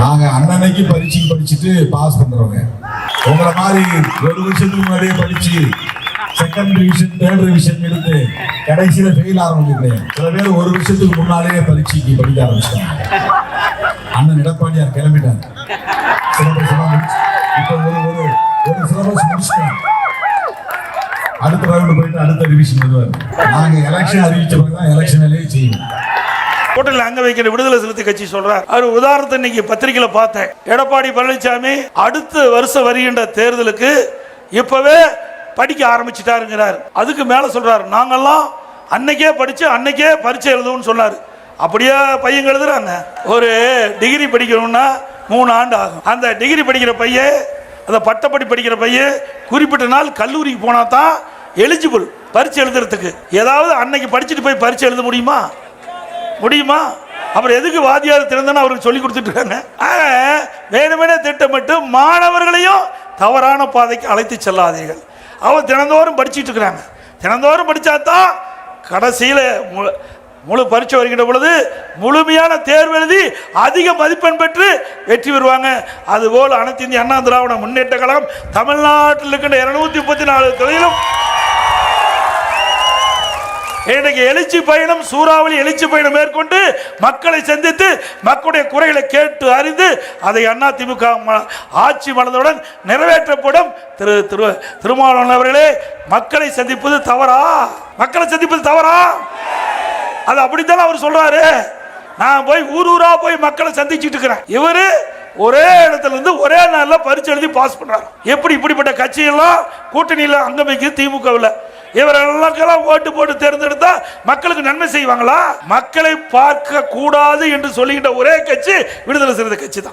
நாங்க அன்னன்னைக்கு பரீட்சைக்கு படிச்சுட்டு பாஸ் பண்றவங்க. உங்களை மாதிரி ஒரு வருஷத்துக்கு முன்னாடியே படிச்சு செகண்ட் ரிவிஷன் தேர்ட் ரிவிஷன் எடுத்து கடைசியில ஃபெயில் ஆரம்பிச்சு. சில பேர் ஒரு வருஷத்துக்கு முன்னாலே பரீட்சைக்கு படிக்க ஆரம்பிச்சிட்டாங்க. அண்ணன் எடப்பாடியார் கிளம்பிட்டார். சிலபஸ் இப்போ ஒரு சிலபஸ் முடிச்சுட்டோம். அடுத்த ரவுண்டு போயிட்டு அடுத்த ரிவிஷன் வருவார். நாங்க எலெக்ஷன் அறிவிச்ச பிறகுதான் எலெக்ஷன் வேலையை செய்வோம். கூட்டத்தில் அங்க வைக்கிற விடுதலை சிறுத்தை கட்சி சொல்றார். அவர் உதாரணத்தை இன்னைக்கு பத்திரிகையில பார்த்தேன். எடப்பாடி பழனிசாமி அடுத்த வருஷம் வருகின்ற தேர்தலுக்கு இப்பவே படிக்க ஆரம்பிச்சுட்டாருங்கிறார். அதுக்கு மேல சொல்றாரு, நாங்கெல்லாம் அன்னைக்கே படிச்சு அன்னைக்கே பரீட்சை எழுதுவோம்னு சொன்னாரு. அப்படியே பையன் எழுதுறாங்க. ஒரு டிகிரி படிக்கணும்னா 3 ஆண்டு ஆகும். அந்த டிகிரி படிக்கிற பையன், அந்த பட்டப்படி படிக்கிற பையன் குறிப்பிட்ட நாள் கல்லூரிக்கு போனா தான் எலிஜிபிள் பரீட்சை எழுதுறதுக்கு. ஏதாவது அன்னைக்கு படிச்சுட்டு போய் பரீட்சை எழுத முடியுமா? அப்புறம் எதுக்கு வாத்தியார் திறந்தன அவருக்கு சொல்லி கொடுத்துட்டு இருக்காங்க. வேணுமென திட்டமிட்டு மாணவர்களையும் தவறான பாதைக்கு அழைத்து செல்லாதீர்கள். அவர் தினந்தோறும் படிச்சுட்டு இருக்கிறாங்க. தினந்தோறும் படித்தா தான் கடைசியில் முழு பரீட்சை வருகின்ற பொழுது முழுமையான தேர்வு எழுதி அதிக மதிப்பெண் பெற்று வெற்றி பெறுவாங்க. அதுபோல் அனைத்து இந்திய அண்ணா திராவிட முன்னேற்ற கழகம் தமிழ்நாட்டில் இருக்கின்ற 234 தொகுதியிலும் இன்றைக்கு எழுச்சி பயணம், சூறாவளி எழுச்சி பயணம் மேற்கொண்டு மக்களை சந்தித்து மக்களுடைய குறைகளை கேட்டு அறிந்து அதை அதிமுக ஆட்சி மலர்ந்தவுடன் நிறைவேற்றப்படும். திருமாவளவன் அவர்களே, மக்களை சந்திப்பது தவறா? மக்களை சந்திப்பது தவறா? அது அப்படித்தான் அவர் சொல்றாரு. நான் போய் ஊரா போய் மக்களை சந்திச்சுட்டு இருக்கிறேன். இவரு ஒரே இடத்துல இருந்து ஒரே நாள்ல பரீட்சை எழுதி பாஸ் பண்றாரு. எப்படி இப்படிப்பட்ட கட்சியெல்லாம் கூட்டணியில் அங்கமைக்கு திமுகவில் இவரெல்லாம் ஓட்டு போட்டு தேர்ந்தெடுத்தா மக்களுக்கு நன்மை செய்வாங்களா? மக்களை பார்க்க கூடாது என்று சொல்லுகின்ற ஒரே கட்சி விடுதலை சிறுத்தை கட்சி தான்.